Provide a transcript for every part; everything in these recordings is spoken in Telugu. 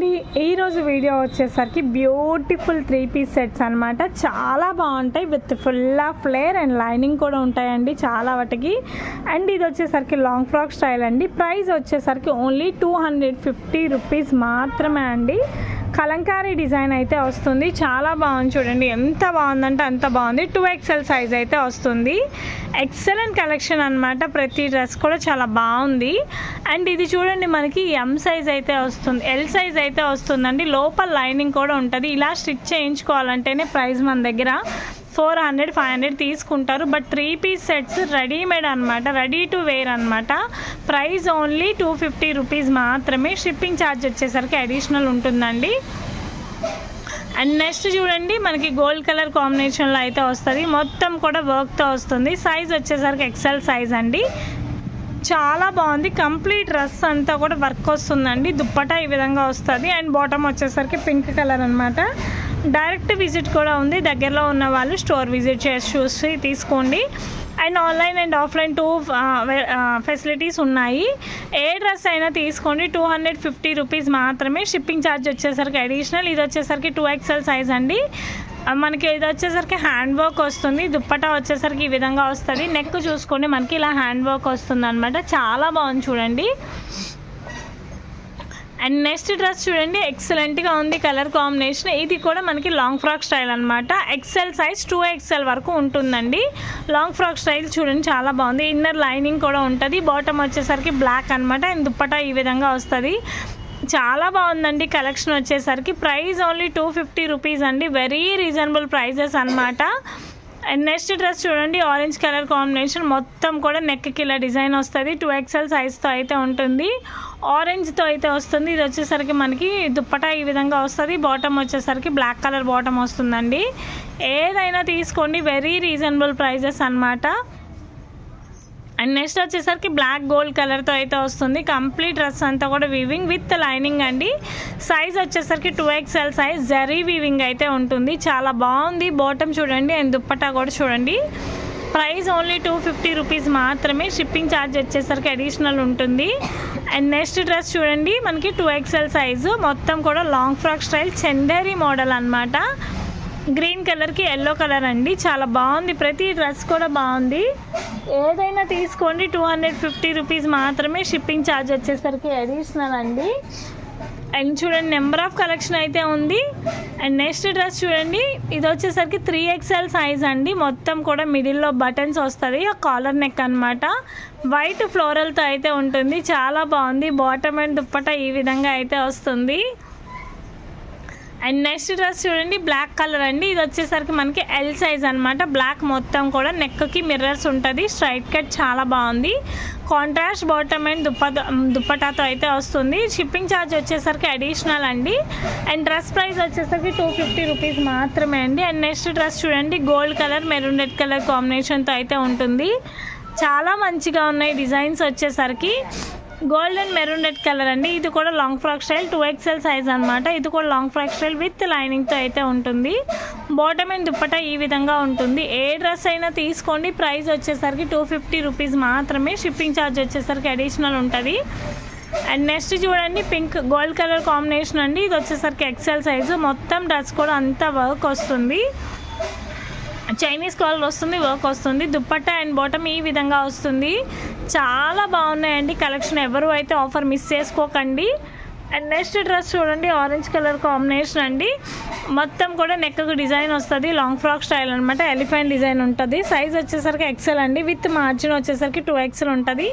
అండి ఈరోజు వీడియో వచ్చేసరికి బ్యూటిఫుల్ 3-piece సెట్స్ అనమాట. చాలా బాగుంటాయి with full of flare and lining కూడా ఉంటాయండి చాలా వాటికి. అండ్ ఇది వచ్చేసరికి లాంగ్ ఫ్రాక్ స్టైల్ అండి. ప్రైస్ వచ్చేసరికి ఓన్లీ 250 రూపీస్ మాత్రమే అండి. కలంకారీ డిజైన్ అయితే వస్తుంది. చాలా బాగుంది చూడండి, ఎంత బాగుందంటే అంత బాగుంది. 2XL సైజ్ అయితే వస్తుంది. ఎక్సలెంట్ కలెక్షన్ అనమాట. ప్రతి డ్రెస్ కూడా చాలా బాగుంది. అండ్ ఇది చూడండి మనకి M సైజ్ అయితే వస్తుంది, L సైజ్ అయితే వస్తుందండి. లోపల లైనింగ్ కూడా ఉంటుంది. ఇలా స్టిచ్ చేయించుకోవాలంటేనే ప్రైస్ మన దగ్గర 400-500 తీసుకుంటారు. బట్ 3-piece సెట్స్ రెడీమేడ్ అనమాట, రెడీ టు వేర్ అనమాట. ప్రైస్ ఓన్లీ 250 రూపీస్ మాత్రమే. షిప్పింగ్ ఛార్జ్ వచ్చేసరికి అడిషనల్ ఉంటుందండి. అండ్ నెక్స్ట్ చూడండి మనకి గోల్డ్ కలర్ కాంబినేషన్లో అయితే వస్తుంది. మొత్తం కూడా వర్క్తో వస్తుంది. సైజ్ వచ్చేసరికి XL సైజ్ అండి. చాలా బాగుంది. కంప్లీట్ డ్రెస్ అంతా కూడా వర్క్ వస్తుందండి. దుప్పటా ఈ విధంగా వస్తుంది. అండ్ బాటమ్ వచ్చేసరికి పింక్ కలర్ అనమాట. డైరెక్ట్ విజిట్ కూడా ఉంది. దగ్గరలో ఉన్న వాళ్ళు స్టోర్ విజిట్ చేసి చూసి తీసుకోండి. And online and offline 2 facilities ఉన్నాయి. ఏ డ్రెస్ అయినా తీసుకోండి. 250 రూపీస్ మాత్రమే. షిప్పింగ్ ఛార్జ్ వచ్చేసరికి అడిషనల్. ఇది వచ్చేసరికి 2XL సైజ్ అండి. మనకి ఇది వచ్చేసరికి హ్యాండ్ వర్క్ వస్తుంది. దుప్పటా వచ్చేసరికి ఈ విధంగా వస్తుంది. నెక్ చూసుకోండి మనకి ఇలా హ్యాండ్ వర్క్ వస్తుంది అనమాట. చాలా బాగుంది చూడండి. అండ్ నెక్స్ట్ డ్రెస్ చూడండి, ఎక్సలెంట్గా ఉంది కలర్ కాంబినేషన్. ఇది కూడా మనకి లాంగ్ ఫ్రాక్ స్టైల్ అనమాట. XL సైజ్ 2XL వరకు ఉంటుందండి. లాంగ్ ఫ్రాక్ స్టైల్ చూడండి చాలా బాగుంది. ఇన్నర్ లైనింగ్ కూడా ఉంటుంది. బాటమ్ వచ్చేసరికి బ్లాక్ అనమాట. అండ్ దుప్పటా ఈ విధంగా వస్తుంది. చాలా బాగుందండి కలెక్షన్ వచ్చేసరికి. ప్రైస్ ఓన్లీ 250 రూపీస్ అండి. వెరీ రీజనబుల్ ప్రైజెస్ అనమాట. అండ్ నెక్స్ట్ డ్రెస్ చూడండి, ఆరెంజ్ కలర్ కాంబినేషన్. మొత్తం కూడా నెక్కి ఇలా డిజైన్ వస్తుంది. 2XL సైజ్తో అయితే ఉంటుంది. ఆరెంజ్తో అయితే వస్తుంది. ఇది వచ్చేసరికి మనకి దుప్పటా ఈ విధంగా వస్తుంది. బాటమ్ వచ్చేసరికి బ్లాక్ కలర్ బాటమ్ వస్తుందండి. ఏదైనా తీసుకోండి, వెరీ రీజనబుల్ ప్రైజెస్ అనమాట. అండ్ నెక్స్ట్ వచ్చేసరికి బ్లాక్ గోల్డ్ కలర్తో అయితే వస్తుంది. కంప్లీట్ డ్రెస్ అంతా కూడా వీవింగ్ విత్ లైనింగ్ అండి. సైజ్ వచ్చేసరికి 2XL సైజ్. జరీ వీవింగ్ అయితే ఉంటుంది. చాలా బాగుంది. బాటమ్ చూడండి అండ్ దుప్పటా కూడా చూడండి. ప్రైస్ ఓన్లీ 250 రూపీస్ మాత్రమే. షిప్పింగ్ ఛార్జ్ వచ్చేసరికి అడిషనల్ ఉంటుంది. అండ్ నెక్స్ట్ డ్రెస్ చూడండి మనకి 2XL సైజు. మొత్తం కూడా long frock style Chanderi model అనమాట. గ్రీన్ కలర్కి ఎల్లో కలర్ అండి. చాలా బాగుంది. ప్రతి డ్రెస్ కూడా బాగుంది. ఏదైనా తీసుకోండి. 250 రూపీస్ మాత్రమే. షిప్పింగ్ ఛార్జ్ వచ్చేసరికి అడిషనల్ అండి. అండ్ చూడండి నెంబర్ ఆఫ్ కలెక్షన్ అయితే ఉంది. అండ్ నెక్స్ట్ డ్రెస్ చూడండి, ఇది వచ్చేసరికి 3XL సైజ్ అండి. మొత్తం కూడా మిడిల్లో బటన్స్ వస్తుంది. కాలర్ నెక్ అనమాట. వైట్ ఫ్లోరల్తో అయితే ఉంటుంది. చాలా బాగుంది. బాటమ్ అండ్ దుప్పటా ఈ విధంగా అయితే వస్తుంది. అండ్ నెక్స్ట్ డ్రెస్ చూడండి బ్లాక్ కలర్ అండి. ఇది వచ్చేసరికి మనకి L సైజ్ అనమాట. బ్లాక్ మొత్తం కూడా నెక్కి మిర్రర్స్ ఉంటుంది. స్ట్రైట్ కట్ చాలా బాగుంది. కాంట్రాస్ట్ బాటమ్ అండ్ దుప్పటాతో అయితే వస్తుంది. షిప్పింగ్ ఛార్జ్ వచ్చేసరికి అడిషనల్ అండి. అండ్ డ్రెస్ ప్రైస్ వచ్చేసరికి 250 రూపీస్ మాత్రమే అండి. అండ్ నెక్స్ట్ డ్రెస్ చూడండి gold colour maroon red colour కాంబినేషన్తో అయితే ఉంటుంది. చాలా మంచిగా ఉన్నాయి డిజైన్స్ వచ్చేసరికి. Gold and maroon red colour అండి. ఇది కూడా long frock style 2XL size అనమాట. ఇది కూడా లాంగ్ ఫ్రాక్ స్టైల్ విత్ లైనింగ్తో అయితే ఉంటుంది. బాటమ్ అండ్ దుప్పటా ఈ విధంగా ఉంటుంది. ఏ డ్రెస్ అయినా తీసుకోండి. ప్రైస్ వచ్చేసరికి 250 రూపీస్ మాత్రమే. షిప్పింగ్ ఛార్జ్ వచ్చేసరికి అడిషనల్ ఉంటుంది. అండ్ నెక్స్ట్ చూడండి పింక్ గోల్డ్ కలర్ కాంబినేషన్ అండి. ఇది వచ్చేసరికి XL సైజు. మొత్తం డ్రెస్ కూడా అంతా వర్క్ వస్తుంది. చైనీస్ కాలర్ వస్తుంది, వర్క్ వస్తుంది. దుప్పట్టా అండ్ బాటమ్ ఈ విధంగా వస్తుంది. చాలా బాగున్నాయండి కలెక్షన్. ఎవరు అయితే ఆఫర్ మిస్ చేసుకోకండి. అండ్ నెక్స్ట్ డ్రెస్ చూడండి ఆరెంజ్ కలర్ కాంబినేషన్ అండి. మొత్తం కూడా నెక్కు డిజైన్ వస్తుంది. లాంగ్ ఫ్రాక్ స్టైల్ అనమాట. ఎలిఫెంట్ డిజైన్ ఉంటుంది. సైజ్ వచ్చేసరికి XL అండి. విత్ మార్జిన్ వచ్చేసరికి 2XL ఉంటుంది.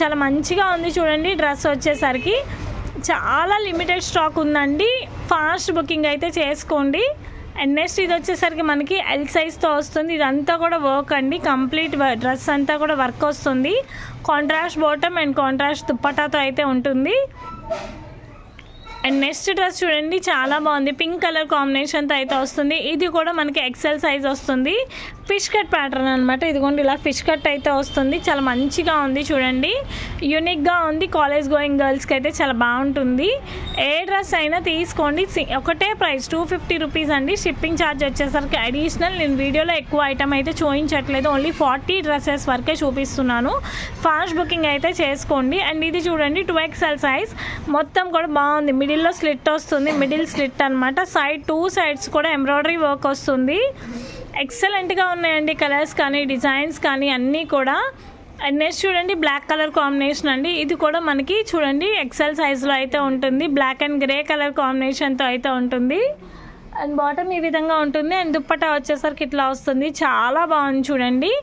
చాలా మంచిగా ఉంది చూడండి. డ్రెస్ వచ్చేసరికి చాలా లిమిటెడ్ స్టాక్ ఉందండి. ఫాస్ట్ బుకింగ్ అయితే చేసుకోండి. అండ్ నెక్స్ట్ ఇది వచ్చేసరికి మనకి L సైజ్తో వస్తుంది. ఇదంతా కూడా వర్క్ అండి. కంప్లీట్ డ్రెస్ అంతా కూడా వర్క్ వస్తుంది. కాంట్రాస్ట్ బాటమ్ అండ్ కాంట్రాస్ట్ దుప్పటాతో అయితే ఉంటుంది. అండ్ నెక్స్ట్ డ్రెస్ చూడండి చాలా బాగుంది. పింక్ కలర్ కాంబినేషన్తో అయితే వస్తుంది. ఇది కూడా మనకి XL సైజ్ వస్తుంది. ఫిష్ కట్ ప్యాటర్న్ అనమాట. ఇదిగోండి ఇలా ఫిష్ కట్ అయితే వస్తుంది. చాలా మంచిగా ఉంది చూడండి, యూనిక్గా ఉంది. కాలేజ్ గోయింగ్ గర్ల్స్కి అయితే చాలా బాగుంటుంది. ఏ డ్రెస్ అయినా తీసుకోండి, ఒకటే ప్రైస్ 250 రూపీస్ అండి. షిప్పింగ్ ఛార్జ్ వచ్చేసరికి అడిషనల్. నేను వీడియోలో ఎక్కువ ఐటమ్ అయితే చూపించట్లేదు, ఓన్లీ 40 డ్రెస్సెస్ వరకే చూపిస్తున్నాను. ఫాస్ట్ బుకింగ్ అయితే చేసుకోండి. అండ్ ఇది చూడండి 2XL సైజ్, మొత్తం కూడా బాగుంది. మిడిల్లో స్లిట్ వస్తుంది, మిడిల్ స్లిట్ అనమాట. సైడ్ 2 సైడ్స్ కూడా ఎంబ్రాయిడరీ వర్క్ వస్తుంది. ఎక్సలెంట్గా ఉన్నాయండి కలర్స్ కానీ డిజైన్స్ కానీ అన్నీ కూడా. అండ్ నెక్స్ట్ చూడండి బ్లాక్ కలర్ కాంబినేషన్ అండి. ఇది కూడా మనకి చూడండి XL సైజులో అయితే ఉంటుంది. బ్లాక్ అండ్ గ్రే కలర్ కాంబినేషన్తో అయితే ఉంటుంది. అండ్ బాటమ్ ఈ విధంగా ఉంటుంది. అండ్ దుప్పట్టా వచ్చేసరికి ఇట్లా వస్తుంది. చాలా బాగుంది చూడండి,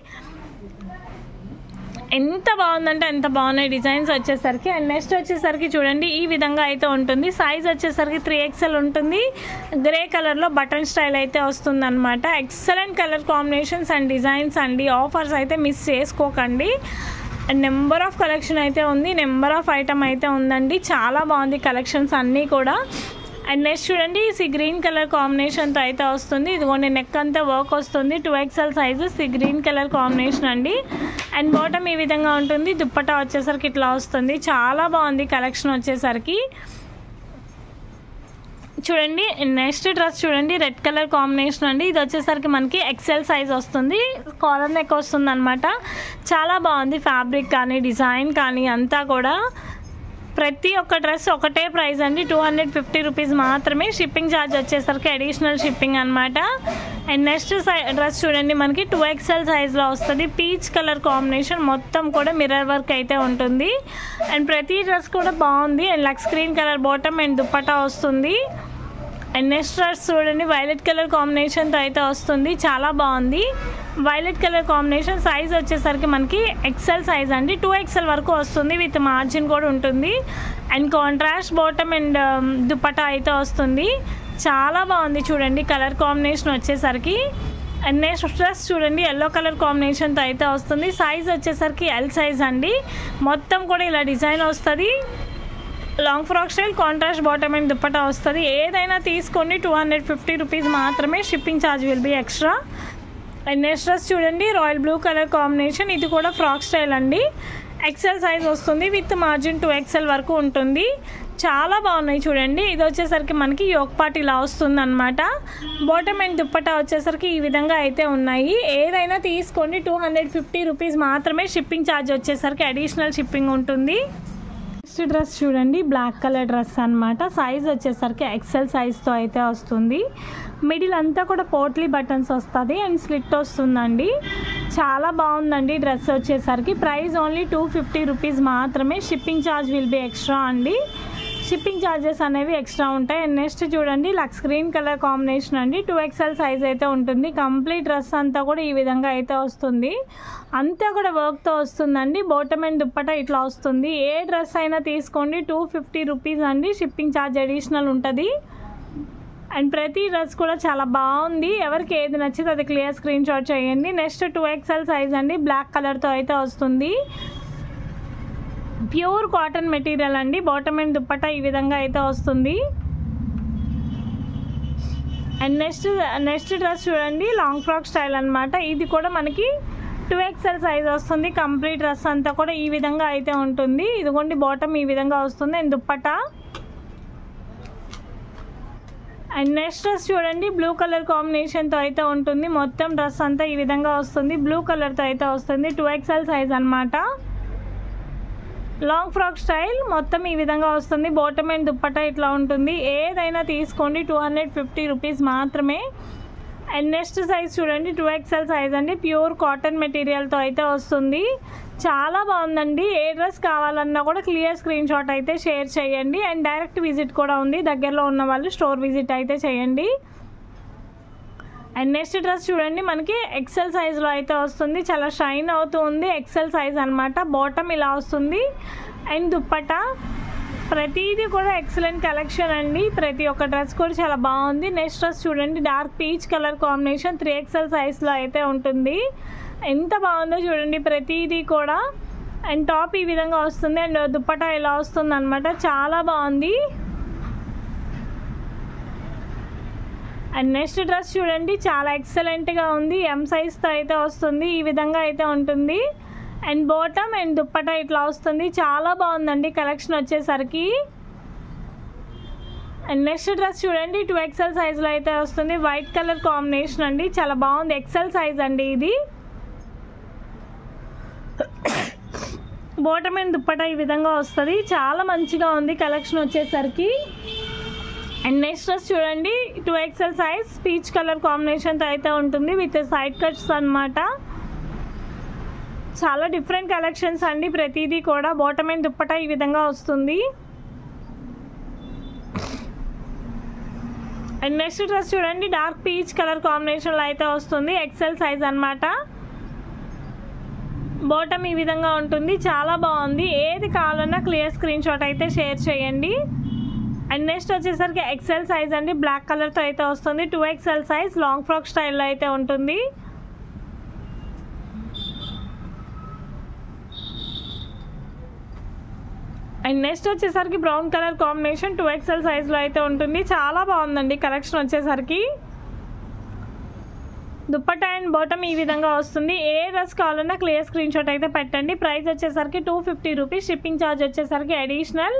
ఎంత బాగుందంటే ఎంత బాగున్నాయి డిజైన్స్ వచ్చేసరికి. అండ్ నెక్స్ట్ వచ్చేసరికి చూడండి ఈ విధంగా అయితే ఉంటుంది. సైజ్ వచ్చేసరికి 3XL ఉంటుంది. గ్రే కలర్లో బటన్ స్టైల్ అయితే వస్తుంది అనమాట. Excellent colour combinations and designs అండి. ఆఫర్స్ అయితే మిస్ చేసుకోకండి. అండ్ నెంబర్ ఆఫ్ కలెక్షన్ అయితే ఉంది, నెంబర్ ఆఫ్ ఐటమ్ అయితే ఉందండి. చాలా బాగుంది కలెక్షన్స్ అన్నీ కూడా. అండ్ నెక్స్ట్ చూడండి సి గ్రీన్ కలర్ కాంబినేషన్తో అయితే వస్తుంది. ఇదిగోండి నెక్ అంతా వర్క్ వస్తుంది. 2XL size C green colour combination అండి. అండ్ బాటమ్ ఈ విధంగా ఉంటుంది. దుప్పట్టా వచ్చేసరికి ఇట్లా వస్తుంది. చాలా బాగుంది కలెక్షన్ వచ్చేసరికి. చూడండి నెక్స్ట్ డ్రెస్ చూడండి రెడ్ కలర్ కాంబినేషన్ అండి. ఇది వచ్చేసరికి మనకి XL సైజ్ వస్తుంది, కాలర్ నెక్ వస్తుంది అనమాట. చాలా బాగుంది ఫ్యాబ్రిక్ కానీ డిజైన్ కానీ అంతా కూడా. ప్రతి ఒక్క డ్రెస్ ఒకటే ప్రైస్ అండి, 250 రూపీస్ మాత్రమే. షిప్పింగ్ ఛార్జ్ వచ్చేసరికి అడిషనల్ షిప్పింగ్ అనమాట. అండ్ నెక్స్ట్ డ్రెస్ చూడండి మనకి 2XL సైజ్లో వస్తుంది. పీచ్ కలర్ కాంబినేషన్, మొత్తం కూడా మిర్రర్ వర్క్ అయితే ఉంటుంది. అండ్ ప్రతి డ్రెస్ కూడా బాగుంది. అండ్ లక్స్ green colour bottom and dupatta వస్తుంది. అండ్ నెక్స్ట్ డ్రెస్ చూడండి వైలెట్ కలర్ కాంబినేషన్తో అయితే వస్తుంది. చాలా బాగుంది వైలెట్ కలర్ కాంబినేషన్. సైజ్ వచ్చేసరికి మనకి XL సైజ్ అండి, 2XL వరకు వస్తుంది. విత్ మార్జిన్ కూడా ఉంటుంది. And contrast bottom and dupatta అయితే వస్తుంది. చాలా బాగుంది చూడండి కలర్ కాంబినేషన్ వచ్చేసరికి. అండ్ నెక్స్ట్ డ్రెస్ చూడండి ఎల్లో కలర్ కాంబినేషన్తో అయితే వస్తుంది. సైజ్ వచ్చేసరికి L సైజ్ అండి. మొత్తం కూడా ఇలా డిజైన్ వస్తుంది. Long frock style, contrast bottom and dupatta వస్తుంది. ఏదైనా తీసుకోండి 250 రూపీస్ మాత్రమే. Shipping charge will be extra. And next dress చూడండి రాయల్ బ్లూ కలర్ కాంబినేషన్. ఇది కూడా ఫ్రాక్ స్టైల్ అండి. XL సైజ్ వస్తుంది. విత్ మార్జిన్ 2XL వరకు ఉంటుంది. చాలా బాగున్నాయి చూడండి. ఇది వచ్చేసరికి మనకి యోక్ పార్ట్ ఇలా వస్తుంది అనమాట. బాటమ్ అండ్ దుప్పట్టా వచ్చేసరికి ఈ విధంగా అయితే ఉన్నాయి. ఏదైనా తీసుకోండి 250 రూపీస్ మాత్రమే. షిప్పింగ్ ఛార్జ్ వచ్చేసరికి అడిషనల్ షిప్పింగ్ ఉంటుంది. నెక్స్ట్ డ్రెస్ చూడండి బ్లాక్ కలర్ డ్రెస్ అనమాట. సైజ్ వచ్చేసరికి XL సైజ్తో అయితే వస్తుంది. మిడిల్ అంతా కూడా పోట్లీ బటన్స్ వస్తుంది అండ్ స్లిట్ వస్తుందండి. చాలా బాగుందండి డ్రెస్ వచ్చేసరికి. ప్రైస్ ఓన్లీ 250 రూపీస్ మాత్రమే. Shipping charge will be extra అండి. షిప్పింగ్ ఛార్జెస్ అనేవి ఎక్స్ట్రా ఉంటాయి. అండ్ నెక్స్ట్ చూడండి లక్స్ గ్రీన్ కలర్ కాంబినేషన్ అండి. 2XL సైజ్ అయితే ఉంటుంది. కంప్లీట్ డ్రెస్ అంతా కూడా ఈ విధంగా అయితే వస్తుంది. అంతా కూడా వర్క్తో వస్తుందండి. బాటమ్ అండ్ దుప్పట్టా ఇట్లా వస్తుంది. ఏ డ్రెస్ అయినా తీసుకోండి 250 రూపీస్ అండి. షిప్పింగ్ ఛార్జ్ అడిషనల్ ఉంటుంది. అండ్ ప్రతి డ్రెస్ కూడా చాలా బాగుంది. ఎవరికి ఏది నచ్చితే అది క్లియర్ స్క్రీన్ షాట్ చేయండి. నెక్స్ట్ 2XL సైజ్ అండి. బ్లాక్ కలర్తో అయితే వస్తుంది. ప్యూర్ కాటన్ మెటీరియల్ అండి. బాటమ్ అండ్ దుప్పట్టా ఈ విధంగా అయితే వస్తుంది. అండ్ నెక్స్ట్ డ్రెస్ చూడండి లాంగ్ ఫ్రాక్ స్టైల్ అనమాట. ఇది కూడా మనకి 2XL సైజ్ వస్తుంది. కంప్లీట్ డ్రెస్ అంతా కూడా ఈ విధంగా అయితే ఉంటుంది. ఇదిగోండి బాటమ్ ఈ విధంగా వస్తుంది and dupatta. And next dress చూడండి బ్లూ కలర్ కాంబినేషన్తో అయితే ఉంటుంది. మొత్తం డ్రెస్ అంతా ఈ విధంగా వస్తుంది. బ్లూ కలర్తో అయితే వస్తుంది. 2XL సైజ్ అనమాట. లాంగ్ ఫ్రాక్ స్టైల్ మొత్తం ఈ విధంగా వస్తుంది. బాటమ్ అండ్ దుప్పట్టా ఇట్లా ఉంటుంది. ఏదైనా తీసుకోండి 250 రూపీస్ మాత్రమే. అండ్ నెక్స్ట్ సైజ్ చూడండి 2XL సైజ్ అండి. ప్యూర్ కాటన్ మెటీరియల్తో అయితే వస్తుంది. చాలా బాగుందండి. ఏ డ్రెస్ కావాలన్నా కూడా క్లియర్ స్క్రీన్ షాట్ అయితే షేర్ చేయండి. అండ్ డైరెక్ట్ విజిట్ కూడా ఉంది. దగ్గరలో ఉన్న వాళ్ళు స్టోర్ విజిట్ అయితే చేయండి. అండ్ నెక్స్ట్ డ్రెస్ చూడండి మనకి XL సైజ్లో అయితే వస్తుంది. చాలా షైన్ అవుతూ ఉంది. XL సైజ్ అనమాట. బాటమ్ ఇలా వస్తుంది అండ్ దుప్పట్టా. ప్రతిదీ కూడా ఎక్సలెంట్ కలెక్షన్ అండి. ప్రతి ఒక్క డ్రెస్ కూడా చాలా బాగుంది. నెక్స్ట్ డ్రెస్ చూడండి dark peach colour combination 3XL సైజ్లో అయితే ఉంటుంది. ఎంత బాగుందో చూడండి ప్రతిదీ కూడా. అండ్ టాప్ ఈ విధంగా వస్తుంది అండ్ దుప్పట్టా ఇలా వస్తుంది అనమాట. చాలా బాగుంది. అండ్ నెక్స్ట్ డ్రెస్ చూడండి, చాలా ఎక్సలెంట్గా ఉంది. ఎం సైజ్తో అయితే వస్తుంది, ఈ విధంగా అయితే ఉంటుంది. అండ్ బాటమ్ అండ్ దుప్పటా ఇట్లా వస్తుంది, చాలా బాగుందండి కలెక్షన్ వచ్చేసరికి. అండ్ నెక్స్ట్ డ్రెస్ చూడండి, 2XL సైజులో అయితే వస్తుంది. వైట్ కలర్ కాంబినేషన్ అండి, చాలా బాగుంది. ఎక్సెల్ సైజ్ అండి ఇది. బాటమ్ అండ్ దుప్పటా ఈ విధంగా వస్తుంది, చాలా మంచిగా ఉంది కలెక్షన్ వచ్చేసరికి. అండ్ నెక్స్ట్ డ్రెస్ చూడండి, 2XL సైజ్ పీచ్ కలర్ కాంబినేషన్తో అయితే ఉంటుంది విత్ సైడ్ కట్స్ అన్నమాట. చాలా డిఫరెంట్ కలెక్షన్స్ అండి ప్రతిదీ కూడా. బాటమ్ అండ్ దుప్పటా ఈ విధంగా వస్తుంది. అండ్ నెక్స్ట్ డ్రెస్ చూడండి, డార్క్ పీచ్ కలర్ కాంబినేషన్లో అయితే వస్తుంది. ఎక్సెల్ సైజ్ అన్నమాట. బాటమ్ ఈ విధంగా ఉంటుంది, చాలా బాగుంది. ఏది కావాలన్నా క్లియర్ స్క్రీన్ షాట్ అయితే షేర్ చేయండి. అండ్ నెక్స్ట్ వచ్చేసరికి ఎక్సెల్ సైజ్ అండి, బ్లాక్ కలర్తో అయితే వస్తుంది. 2XL సైజ్ లాంగ్ ఫ్రాక్ స్టైల్లో అయితే ఉంటుంది. అండ్ నెక్స్ట్ వచ్చేసరికి బ్రౌన్ కలర్ కాంబినేషన్ 2XL సైజ్లో అయితే ఉంటుంది, చాలా బాగుందండి కలెక్షన్ వచ్చేసరికి. దుప్పట్టా అండ్ బాటమ్ ఈ విధంగా వస్తుంది. ఏ డ్రెస్ కావాలన్నా క్లియర్ స్క్రీన్ షాట్ అయితే పెట్టండి. ప్రైస్ వచ్చేసరికి 250 రూపీస్. షిప్పింగ్ ఛార్జ్ వచ్చేసరికి అడిషనల్.